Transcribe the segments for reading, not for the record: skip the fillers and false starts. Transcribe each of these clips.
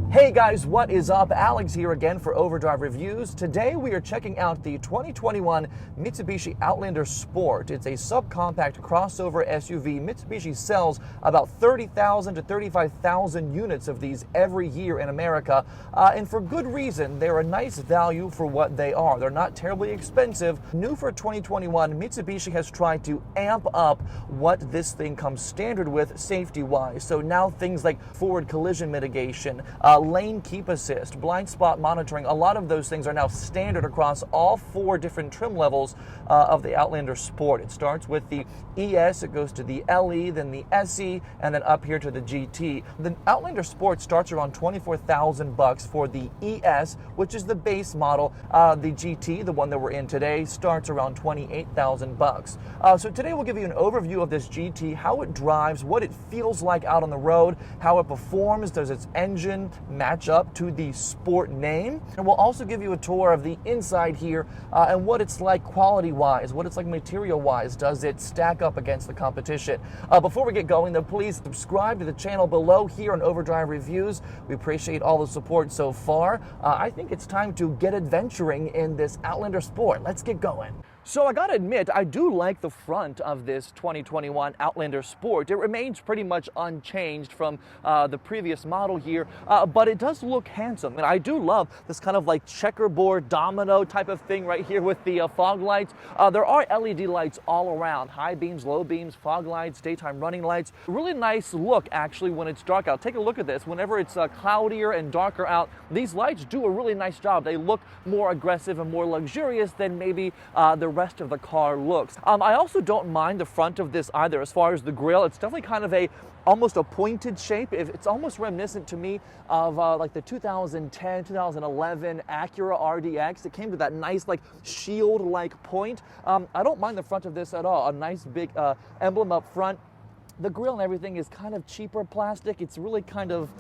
Hey guys, what is up? Alex here again for Overdrive Reviews. Today we are checking out the 2021 Mitsubishi Outlander Sport. It's a subcompact crossover SUV. Mitsubishi sells about 30,000 to 35,000 units of these every year in America, and for good reason. They're a nice value for what they are. They're not terribly expensive. New for 2021, Mitsubishi has tried to amp up what this thing comes standard with safety-wise. So now things like forward collision mitigation, lane keep assist, blind spot monitoring, a lot of those things are now standard across all four different trim levels of the Outlander Sport. It starts with the ES, it goes to the LE, then the SE, and then up here to the GT. The Outlander Sport starts around $24,000 for the ES, which is the base model. The GT, the one that we're in today, starts around $28,000. So today we'll give you an overview of this GT, how it drives, what it feels like out on the road, how it performs, does its engine match up to the Sport name, and we'll also give you a tour of the inside here and what it's like quality-wise, what it's like material-wise. Does it stack up against the competition? Before we get going, though, please subscribe to the channel below here on Overdrive Reviews. We appreciate all the support so far. I think it's time to get adventuring in this Outlander Sport. Let's get going. So I gotta admit, I do like the front of this 2021 Outlander Sport. It remains pretty much unchanged from the previous model here, but it does look handsome. And I do love this kind of like checkerboard domino type of thing right here with the fog lights. There are LED lights all around, high beams, low beams, fog lights, daytime running lights. Really nice look actually when it's dark out. Take a look at this. Whenever it's cloudier and darker out, these lights do a really nice job. They look more aggressive and more luxurious than maybe the rest of the car looks. I also don't mind the front of this either. As far as the grille, it's definitely kind of almost a pointed shape. It's almost reminiscent to me of like the 2010, 2011 Acura RDX. It came to that nice like shield-like point. I don't mind the front of this at all. A nice big emblem up front. The grille and everything is kind of cheaper plastic. It's really kind of,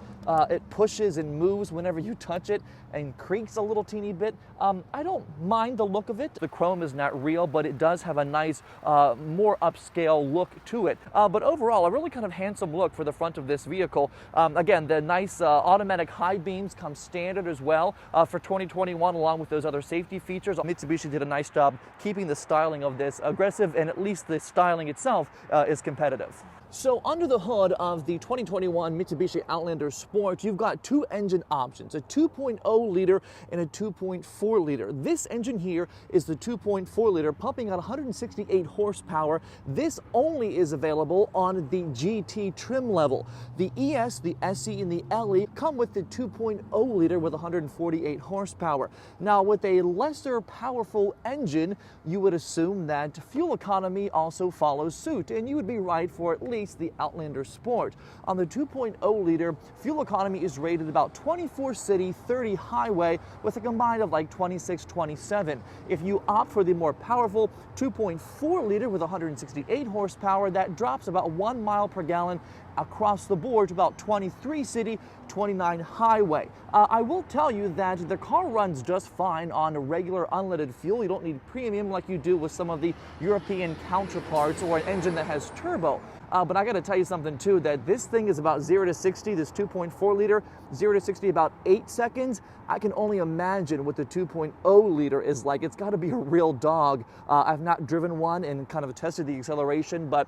it pushes and moves whenever you touch it and creaks a little teeny bit. I don't mind the look of it. The chrome is not real, but it does have a nice, more upscale look to it. But overall, a really kind of handsome look for the front of this vehicle. Again, the nice automatic high beams come standard as well for 2021, along with those other safety features. Mitsubishi did a nice job keeping the styling of this aggressive, and at least the styling itself is competitive. So under the hood of the 2021 Mitsubishi Outlander Sport, you've got two engine options, a 2.0 liter and a 2.4 liter. This engine here is the 2.4 liter, pumping out 168 horsepower. This only is available on the GT trim level. The ES, the SE, and the LE come with the 2.0 liter with 148 horsepower. Now, with a lesser powerful engine, you would assume that fuel economy also follows suit, and you would be right for at least the Outlander Sport. On the 2.0 liter, fuel economy is rated about 24 city, 30 highway, with a combined of like 26, 27. If you opt for the more powerful 2.4 liter with 168 horsepower, that drops about 1 mile per gallon across the board to about 23 city, 29 highway. I will tell you that the car runs just fine on regular unleaded fuel. You don't need premium like you do with some of the European counterparts or an engine that has turbo. But I got to tell you something too, that this thing is about 0 to 60, this 2.4 liter, 0 to 60 about 8 seconds. I can only imagine what the 2.0 liter is like. It's got to be a real dog. I've not driven one and kind of tested the acceleration, but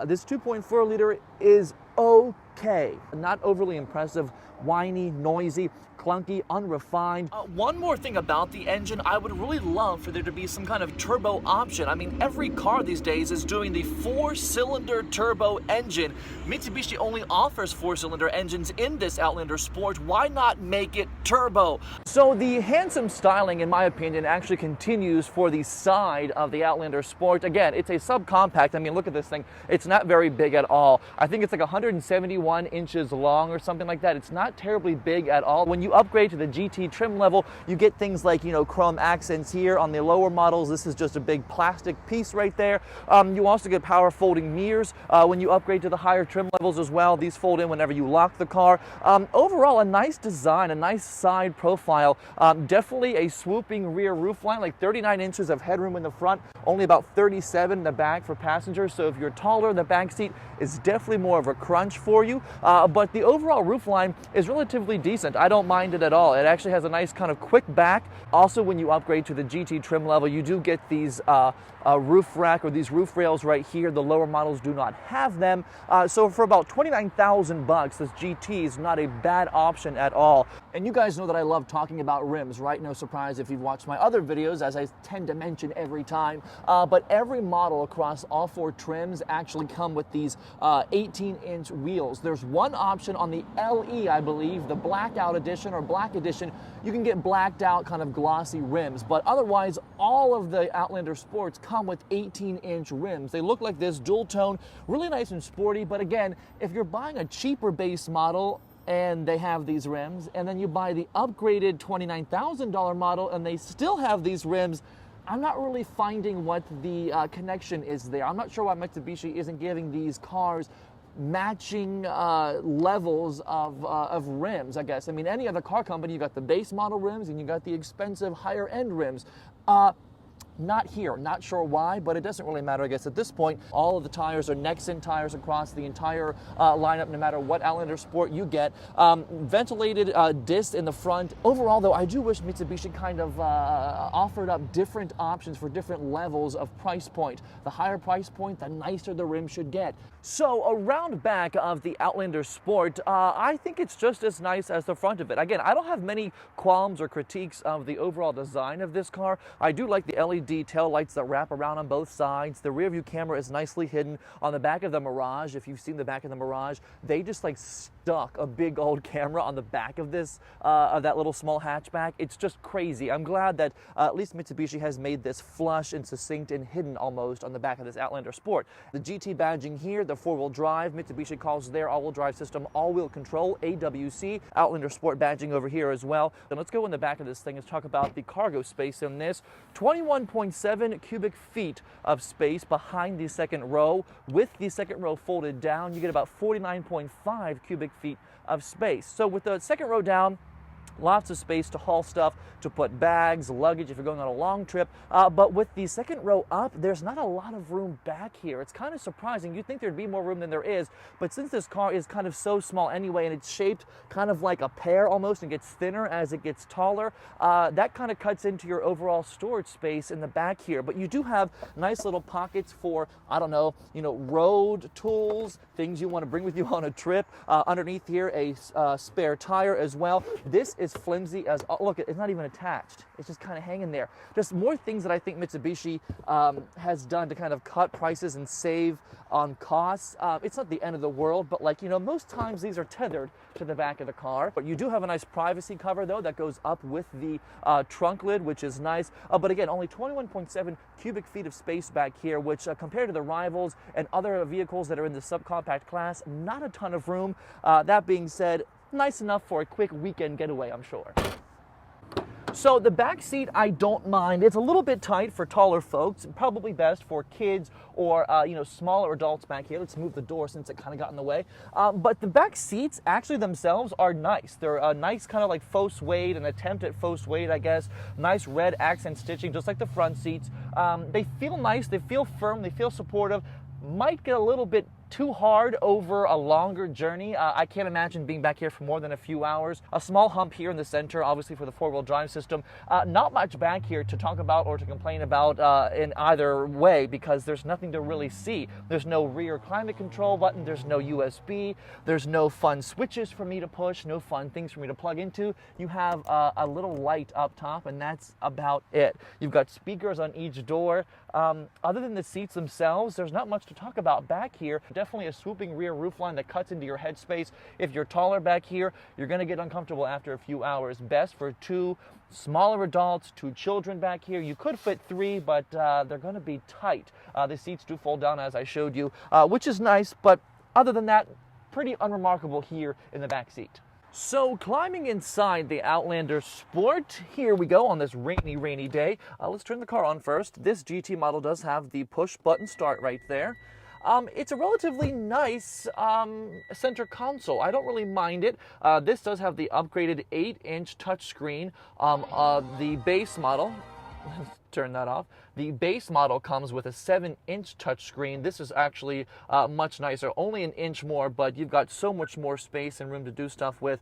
this 2.4 liter is okay. Not overly impressive, whiny, noisy, clunky, unrefined. One more thing about the engine, I would really love for there to be some kind of turbo option. I mean, every car these days is doing the 4-cylinder turbo engine. Mitsubishi only offers 4-cylinder engines in this Outlander Sport. Why not make it turbo? So the handsome styling, in my opinion, actually continues for the side of the Outlander Sport. Again, it's a subcompact. I mean, look at this thing. It's not very big at all. I think it's like 171 inches long or something like that. It's not terribly big at all. When you upgrade to the GT trim level, you get things like, you know, chrome accents here. On the lower models, this is just a big plastic piece right there. You also get power folding mirrors when you upgrade to the higher trim levels as well. These fold in whenever you lock the car. Overall, a nice design, a nice side profile. Definitely a swooping rear roofline, like 39 inches of headroom in the front, only about 37 in the back for passengers. So if you're taller, the back seat is definitely more of a crutch. crunch for you, but the overall roof line is relatively decent. I don't mind it at all. It actually has a nice kind of quick back. Also, when you upgrade to the GT trim level, you do get these roof rack or these roof rails right here. The lower models do not have them. So for about $29,000, this GT is not a bad option at all. And you guys know that I love talking about rims, right? No surprise if you've watched my other videos, as I tend to mention every time. But every model across all 4 trims actually come with these 18-inch wheels. There's one option on the LE, I believe, the blackout edition or black edition. You can get blacked out kind of glossy rims, but otherwise all of the Outlander Sports come with 18-inch rims. They look like this, dual tone, really nice and sporty. But again, if you're buying a cheaper base model and they have these rims, and then you buy the upgraded $29,000 model and they still have these rims, I'm not really finding what the connection is there. I'm not sure why Mitsubishi isn't giving these cars matching levels of rims, I guess. I mean, any other car company, you got the base model rims and you got the expensive higher end rims. Not here, not sure why, but it doesn't really matter, I guess, at this point. All of the tires are Nexen tires across the entire lineup, no matter what Outlander Sport you get. Ventilated discs in the front. Overall, though, I do wish Mitsubishi kind of offered up different options for different levels of price point. The higher price point, the nicer the rim should get. So around back of the Outlander Sport, I think it's just as nice as the front of it. Again, I don't have many qualms or critiques of the overall design of this car. I do like the LED tail lights that wrap around on both sides. The rear view camera is nicely hidden on the back of the Mirage. If you've seen the back of the Mirage, they just like stuck a big old camera on the back of this, of that little small hatchback. It's just crazy. I'm glad that at least Mitsubishi has made this flush and succinct and hidden almost on the back of this Outlander Sport. The GT badging here, the 4-wheel drive, Mitsubishi calls their all-wheel drive system all-wheel control, AWC. Outlander Sport badging over here as well. Then let's go in the back of this thing and talk about the cargo space in this. 21.7 cubic feet of space behind the second row. With the second row folded down, you get about 49.5 cubic feet of space. So with the second row down, lots of space to haul stuff, to put bags, luggage if you're going on a long trip. But with the second row up, there's not a lot of room back here. It's kind of surprising. You'd think there'd be more room than there is. But since this car is kind of so small anyway, and it's shaped kind of like a pear almost and gets thinner as it gets taller, that kind of cuts into your overall storage space in the back here. But you do have nice little pockets for, I don't know, road tools, things you want to bring with you on a trip. Underneath here, a spare tire as well. This is flimsy as, oh, look, it's not even attached. It's just kind of hanging there. Just more things that I think Mitsubishi has done to kind of cut prices and save on costs. It's not the end of the world, but like, most times these are tethered to the back of the car. But you do have a nice privacy cover though that goes up with the trunk lid, which is nice. But again, only 21.7 cubic feet of space back here, which compared to the rivals and other vehicles that are in the subcompact class, not a ton of room. That being said, nice enough for a quick weekend getaway, I'm sure. So the back seat, I don't mind. It's a little bit tight for taller folks, probably best for kids or smaller adults back here. Let's move the door since it kind of got in the way. But the back seats actually themselves are nice. They're a nice kind of like faux suede, an attempt at faux suede, I guess. Nice red accent stitching, just like the front seats. They feel nice, they feel firm, they feel supportive. Might get a little bit too hard over a longer journey. I can't imagine being back here for more than a few hours. A small hump here in the center, obviously for the 4-wheel drive system. Not much back here to talk about or to complain about in either way, because there's nothing to really see. There's no rear climate control button, there's no USB, there's no fun switches for me to push, no fun things for me to plug into. You have a little light up top, and that's about it. You've got speakers on each door. Other than the seats themselves, there's not much to talk about back here. Definitely a swooping rear roofline that cuts into your headspace. If you're taller back here, you're going to get uncomfortable after a few hours. Best for 2 smaller adults, 2 children back here. You could fit 3, but they're going to be tight. The seats do fold down, as I showed you, which is nice, but other than that, pretty unremarkable here in the back seat. So climbing inside the Outlander Sport, here we go on this rainy day. Let's turn the car on first. This GT model does have the push button start right there. It's a relatively nice center console. I don't really mind it. This does have the upgraded 8-inch touchscreen. The base model, turn that off. The base model comes with a 7-inch touchscreen. This is actually much nicer, only an inch more, but you've got so much more space and room to do stuff with.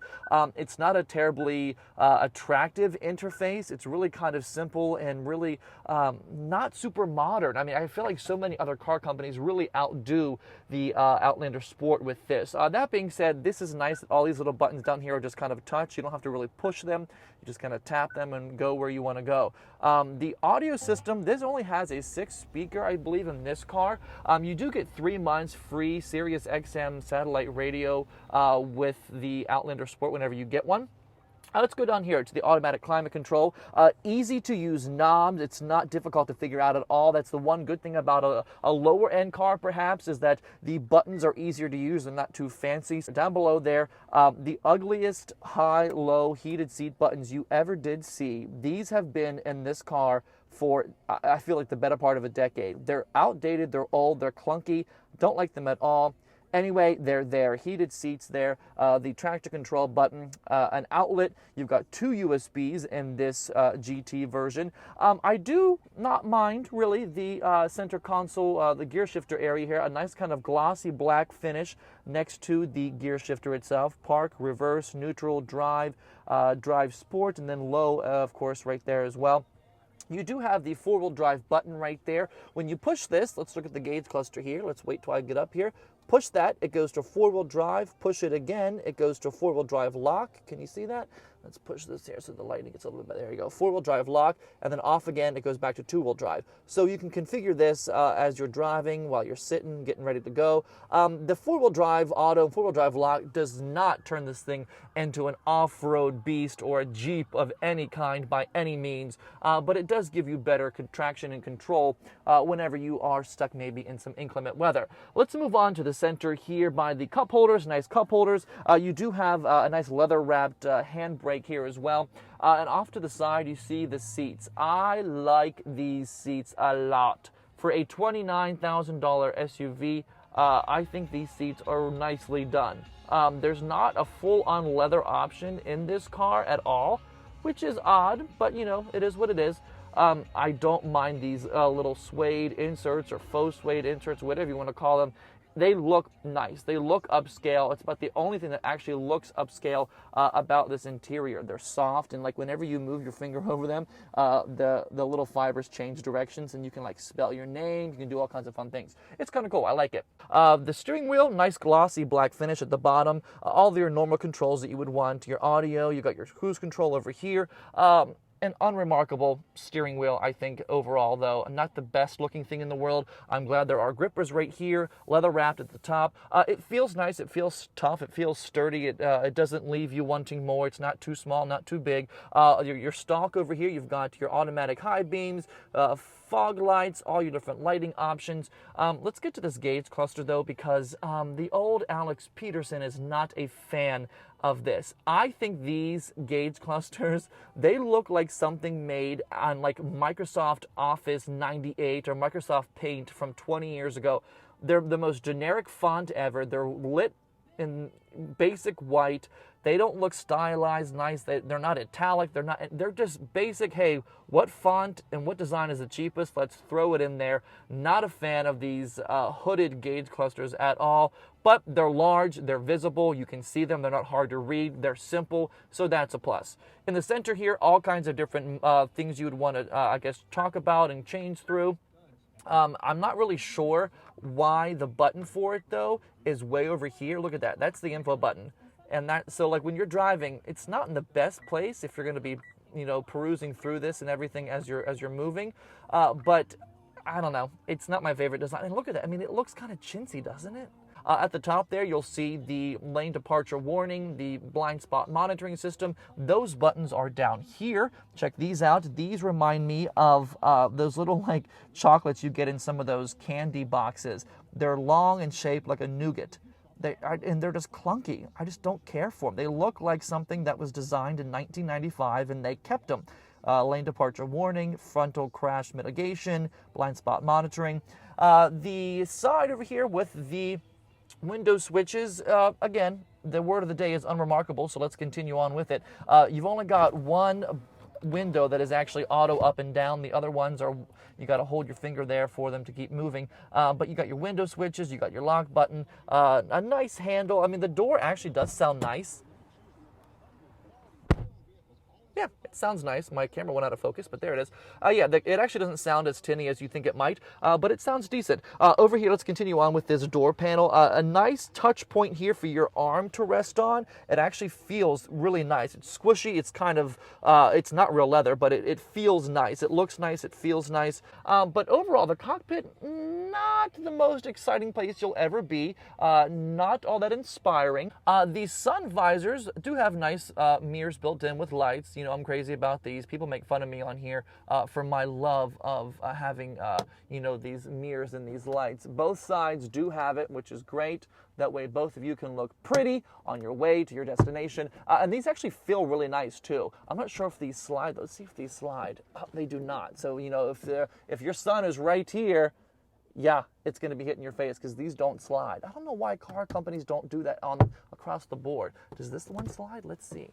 It's not a terribly attractive interface. It's really kind of simple and really not super modern. I mean, I feel like so many other car companies really outdo the Outlander Sport with this. That being said, this is nice that all these little buttons down here are just kind of touch. You don't have to really push them. You just kind of tap them and go where you want to go. The audio system, this only has a 6-speaker, I believe, in this car. You do get 3 months free Sirius XM satellite radio with the Outlander Sport whenever you get one. Let's go down here to the automatic climate control. Easy to use knobs. It's not difficult to figure out at all. That's the one good thing about a lower end car, perhaps, is that the buttons are easier to use and not too fancy. So down below there, the ugliest high, low heated seat buttons you ever did see. These have been in this car for, I feel like, the better part of a decade. They're outdated, they're old, they're clunky. Don't like them at all. Anyway, they're there. Heated seats there, the tractor control button, an outlet. You've got 2 USBs in this GT version. I do not mind, really, the center console, the gear shifter area here. A nice kind of glossy black finish next to the gear shifter itself. Park, reverse, neutral, drive, drive sport, and then low, of course, right there as well. You do have the 4-wheel drive button right there. When you push this, let's look at the gauge cluster here. Let's wait till I get up here. Push that, it goes to 4-wheel drive. Push it again, it goes to 4-wheel drive lock. Can you see that? Let's push this here so the lighting gets a little bit better. There you go. 4-wheel drive lock, and then off again, it goes back to 2-wheel drive. So you can configure this as you're driving, while you're sitting, getting ready to go. The 4-wheel drive auto, 4-wheel drive lock does not turn this thing into an off-road beast or a Jeep of any kind by any means, but it does give you better traction and control whenever you are stuck maybe in some inclement weather. Let's move on to the center here by the cup holders, nice cup holders. You do have a nice leather-wrapped handbrake here as well. And off to the side, you see the seats. I like these seats a lot. For a $29,000 SUV, I think these seats are nicely done. There's not a full-on leather option in this car at all, which is odd, but you know, it is what it is. I don't mind these little suede inserts or faux suede inserts, whatever you want to call them. They look nice. They look upscale. It's about the only thing that actually looks upscale about this interior. They're soft, and like whenever you move your finger over them, the little fibers change directions, and you can like spell your name. You can do all kinds of fun things. It's kind of cool. I like it. The steering wheel, nice glossy black finish at the bottom. All of your normal controls that you would want. Your audio. You got your cruise control over here. An unremarkable steering wheel, I think, overall, though. Not the best looking thing in the world. I'm glad there are grippers right here, leather wrapped at the top. It feels nice. It feels tough. It feels sturdy. It doesn't leave you wanting more. It's not too small, not too big. Your stalk over here, you've got your automatic high beams, fog lights, all your different lighting options. Let's get to this gauge cluster, though, because the old Alex Peterson is not a fan of this. I think these gauge clusters, they look like something made on like Microsoft Office 98 or Microsoft Paint from 20 years ago. They're the most generic font ever. They're lit in basic white. They don't look stylized, nice. They're not italic. They're just basic. Hey, what font and what design is the cheapest? Let's throw it in there. Not a fan of these hooded gauge clusters at all, but they're large, they're visible, you can see them, they're not hard to read, they're simple, so that's a plus. In the center here, all kinds of different things you would want to, I guess, talk about and change through. I'm not really sure why the button for it, though, is way over here. Look at that. That's the info button. And that, so like when you're driving, it's not in the best place if you're going to be, you know, perusing through this and everything as you're moving. But I don't know. It's not my favorite design. And look at that. I mean, it looks kind of chintzy, doesn't it? At the top there, you'll see the lane departure warning, the blind spot monitoring system. Those buttons are down here. Check these out. These remind me of those little like chocolates you get in some of those candy boxes. They're long and shaped like a nougat. And they're just clunky. I just don't care for them. They look like something that was designed in 1995, and they kept them. Lane departure warning, frontal crash mitigation, blind spot monitoring. The side over here with the window switches, again, the word of the day is unremarkable, so let's continue on with it. You've only got one window that is actually auto up and down. The other ones are, you got to hold your finger there for them to keep moving. But you got your window switches, you got your lock button, a nice handle. I mean, the door actually does sound nice. Yeah, it sounds nice. My camera went out of focus, but there it is. Yeah, it actually doesn't sound as tinny as you think it might, but it sounds decent. Over here, let's continue on with this door panel. A nice touch point here for your arm to rest on. It actually feels really nice. It's squishy. It's kind of, it's not real leather, but it feels nice. It looks nice. It feels nice. But overall, the cockpit, not the most exciting place you'll ever be. Not all that inspiring. The sun visors do have nice mirrors built in with lights. You know, I'm crazy about these. People make fun of me on here for my love of having, you know, these mirrors and these lights. Both sides do have it, which is great. That way both of you can look pretty on your way to your destination. And these actually feel really nice too. I'm not sure if these slide. Let's see if these slide. Oh, they do not. So, you know, if your sun is right here, yeah, it's going to be hitting your face because these don't slide. I don't know why car companies don't do that across the board. Does this one slide? Let's see.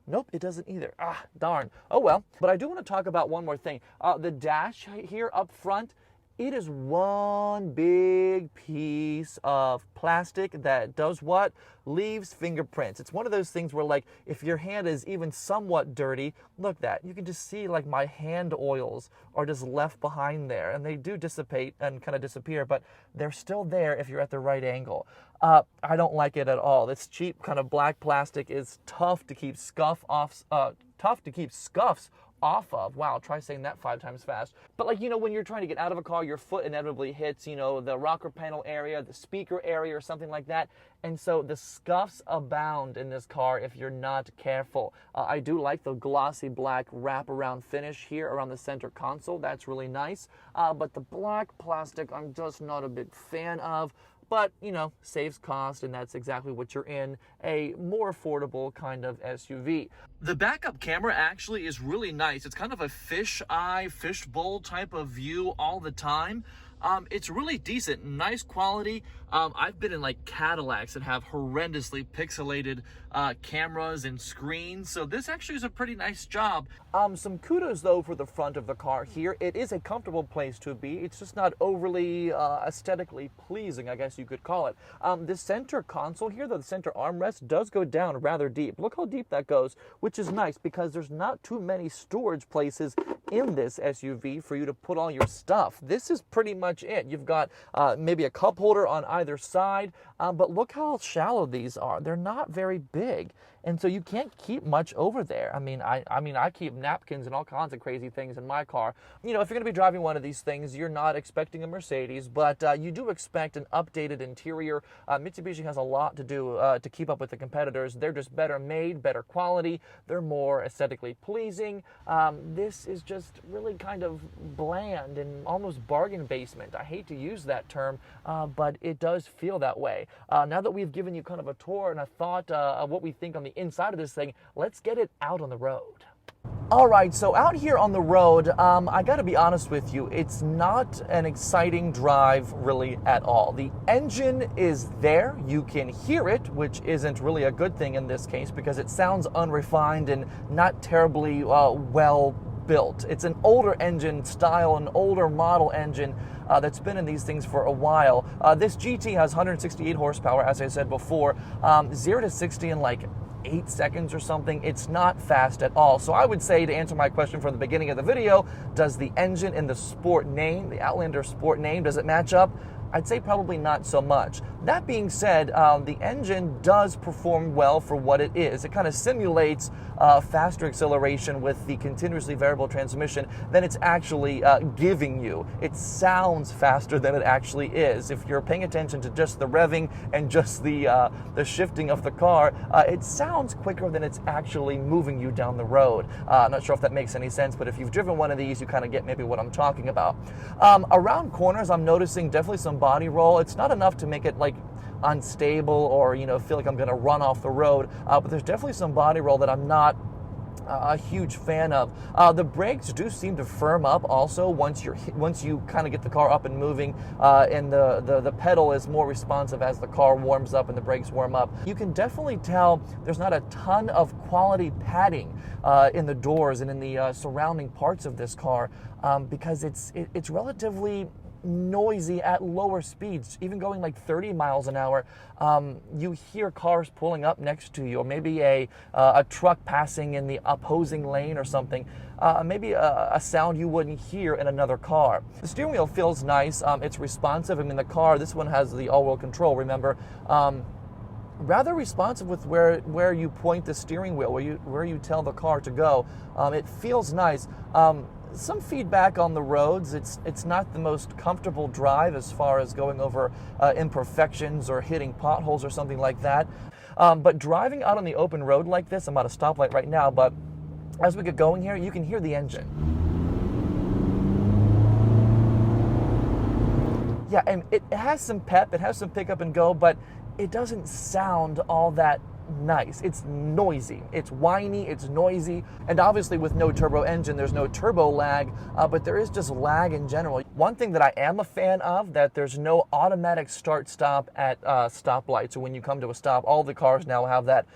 Nope, it doesn't either. Ah, darn. Oh well. But I do want to talk about one more thing. The dash here up front, it is one big piece of plastic that does what? Leaves fingerprints. It's one of those things where, like, if your hand is even somewhat dirty, look that. You can just see, like, my hand oils are just left behind there. And they do dissipate and kind of disappear, but they're still there if you're at the right angle. I don't like it at all. This cheap kind of black plastic is tough to keep scuffs off of. Wow, try saying that 5 times fast. But, like, you know, when you're trying to get out of a car, your foot inevitably hits, you know, the rocker panel area, the speaker area, or something like that. And so the scuffs abound in this car if you're not careful. I do like the glossy black wraparound finish here around the center console. That's really nice. But the black plastic, I'm just not a big fan of. But, you know, saves cost, and that's exactly what you're in, a more affordable kind of SUV. The backup camera actually is really nice. It's kind of a fish-eye, fishbowl type of view all the time. It's really decent, nice quality. I've been in like Cadillacs that have horrendously pixelated cameras and screens, so this actually is a pretty nice job. Some kudos though for the front of the car here. It is a comfortable place to be. It's just not overly aesthetically pleasing, I guess you could call it. The center console here, the center armrest, does go down rather deep. Look how deep that goes, which is nice because there's not too many storage places in this SUV for you to put all your stuff. This is pretty much it. You've got maybe a cup holder on either side, but look how shallow these are. They're not very big, and so you can't keep much over there. I mean, I keep napkins and all kinds of crazy things in my car. You know, if you're going to be driving one of these things, you're not expecting a Mercedes, but you do expect an updated interior. Mitsubishi has a lot to do to keep up with the competitors. They're just better made, better quality. They're more aesthetically pleasing. This is just really kind of bland and almost bargain basement. I hate to use that term, but it does feel that way. Now that we've given you kind of a tour and a thought of what we think on the inside of this thing, let's get it out on the road. All right, so out here on the road, I got to be honest with you, it's not an exciting drive really at all. The engine is there, you can hear it, which isn't really a good thing in this case because it sounds unrefined and not terribly well built. It's an older engine style, an older model engine that's been in these things for a while. This GT has 168 horsepower, as I said before, 0 to 60 in like 8 seconds or something. It's not fast at all. So I would say, to answer my question from the beginning of the video, does the engine in the Sport name, the Outlander Sport name, does it match up? I'd say probably not so much. That being said, the engine does perform well for what it is. It kind of simulates faster acceleration with the continuously variable transmission than it's actually giving you. It sounds faster than it actually is. If you're paying attention to just the revving and just the shifting of the car, it sounds quicker than it's actually moving you down the road. I'm not sure if that makes any sense, but if you've driven one of these, you kind of get maybe what I'm talking about. Around corners, I'm noticing definitely some body roll. It's not enough to make it like unstable or, you know, feel like I'm going to run off the road, but there's definitely some body roll that I'm not a huge fan of. The brakes do seem to firm up also once you kind of get the car up and moving, and the pedal is more responsive as the car warms up and the brakes warm up. You can definitely tell there's not a ton of quality padding in the doors and in the surrounding parts of this car, because it's relatively noisy at lower speeds. Even going like 30 miles an hour, you hear cars pulling up next to you, or maybe a truck passing in the opposing lane or something. Maybe a sound you wouldn't hear in another car. The steering wheel feels nice. It's responsive. I mean, the car, this one has the all-wheel control, remember. Rather responsive with where you point the steering wheel, where you tell the car to go. It feels nice. Some feedback on the roads. It's not the most comfortable drive as far as going over imperfections or hitting potholes or something like that. But driving out on the open road like this, I'm at a stoplight right now, but as we get going here, you can hear the engine. Yeah, and it has some pep, it has some pick up and go, but it doesn't sound all that nice. It's noisy, it's whiny, it's noisy, and obviously with no turbo engine, there's no turbo lag, but there is just lag in general. One thing that I am a fan of, that there's no automatic start-stop at stoplights. So when you come to a stop, all the cars now have that,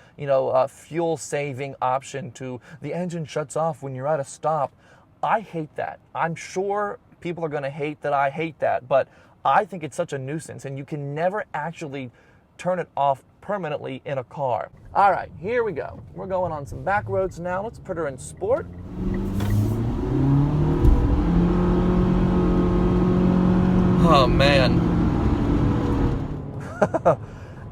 fuel-saving option to the engine shuts off when you're at a stop. I hate that. I'm sure people are going to hate that I hate that, but I think it's such a nuisance, and you can never actually turn it off permanently in a car. All right, here we go. We're going on some back roads now. Let's put her in sport. Oh, man.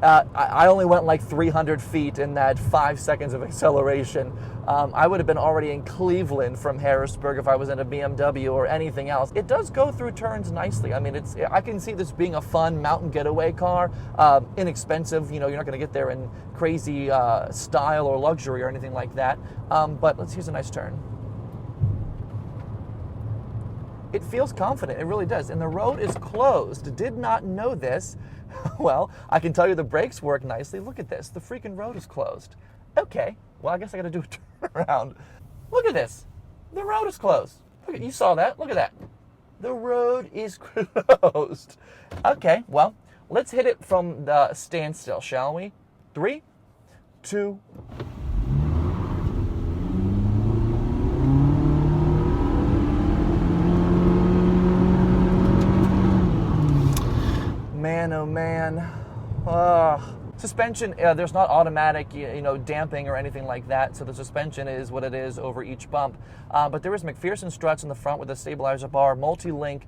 I only went like 300 feet in that 5 seconds of acceleration. I would have been already in Cleveland from Harrisburg if I was in a BMW or anything else. It does go through turns nicely. I mean, I can see this being a fun mountain getaway car, inexpensive. You're not going to get there in crazy style or luxury or anything like that. But here's a nice turn. It feels confident, it really does. And the road is closed. Did not know this. Well, I can tell you the brakes work nicely. Look at this, the freaking road is closed. Okay, well, I guess I gotta do a turnaround. Look at this, the road is closed. Look at, you saw that, look at that. The road is closed. Okay, well, let's hit it from the standstill, shall we? 3, 2, man, oh man. Suspension, there's not automatic, damping or anything like that, so the suspension is what it is over each bump. But there is McPherson struts in the front with a stabilizer bar, multi-link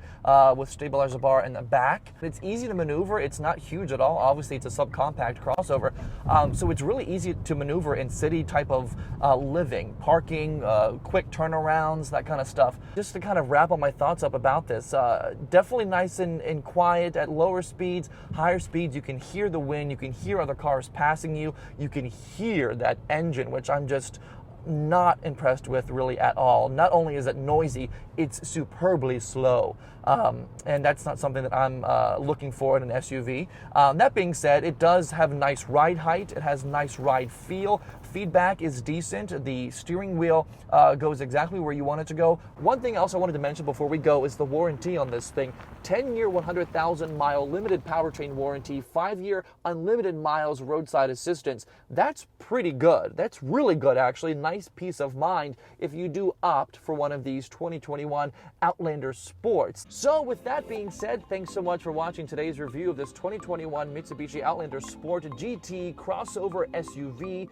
with stabilizer bar in the back. It's easy to maneuver. It's not huge at all. Obviously, it's a subcompact crossover, so it's really easy to maneuver in city type of living, parking, quick turnarounds, that kind of stuff. Just to kind of wrap all my thoughts up about this, definitely nice and quiet at lower speeds. Higher speeds, you can hear the wind, you can hear other cars passing you, you can hear that engine, which I'm just not impressed with really at all. Not only is it noisy, it's superbly slow. And that's not something that I'm looking for in an SUV. That being said, it does have nice ride height. It has nice ride feel. Feedback is decent. The steering wheel goes exactly where you want it to go. One thing else I wanted to mention before we go is the warranty on this thing. 10-year, 100,000-mile limited powertrain warranty, 5-year unlimited miles roadside assistance. That's pretty good. That's really good, actually. Nice peace of mind if you do opt for one of these 2021 Outlander Sports. So with that being said, thanks so much for watching today's review of this 2021 Mitsubishi Outlander Sport GT crossover SUV.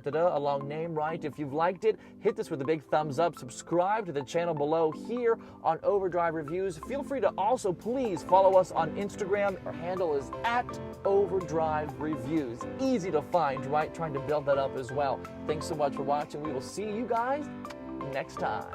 A long name, right? If you've liked it, hit this with a big thumbs up. Subscribe to the channel below here on Overdrive Reviews. Feel free to also please follow us on Instagram. Our handle is @Overdrive Reviews. Easy to find, right? Trying to build that up as well. Thanks so much for watching. We will see you guys next time.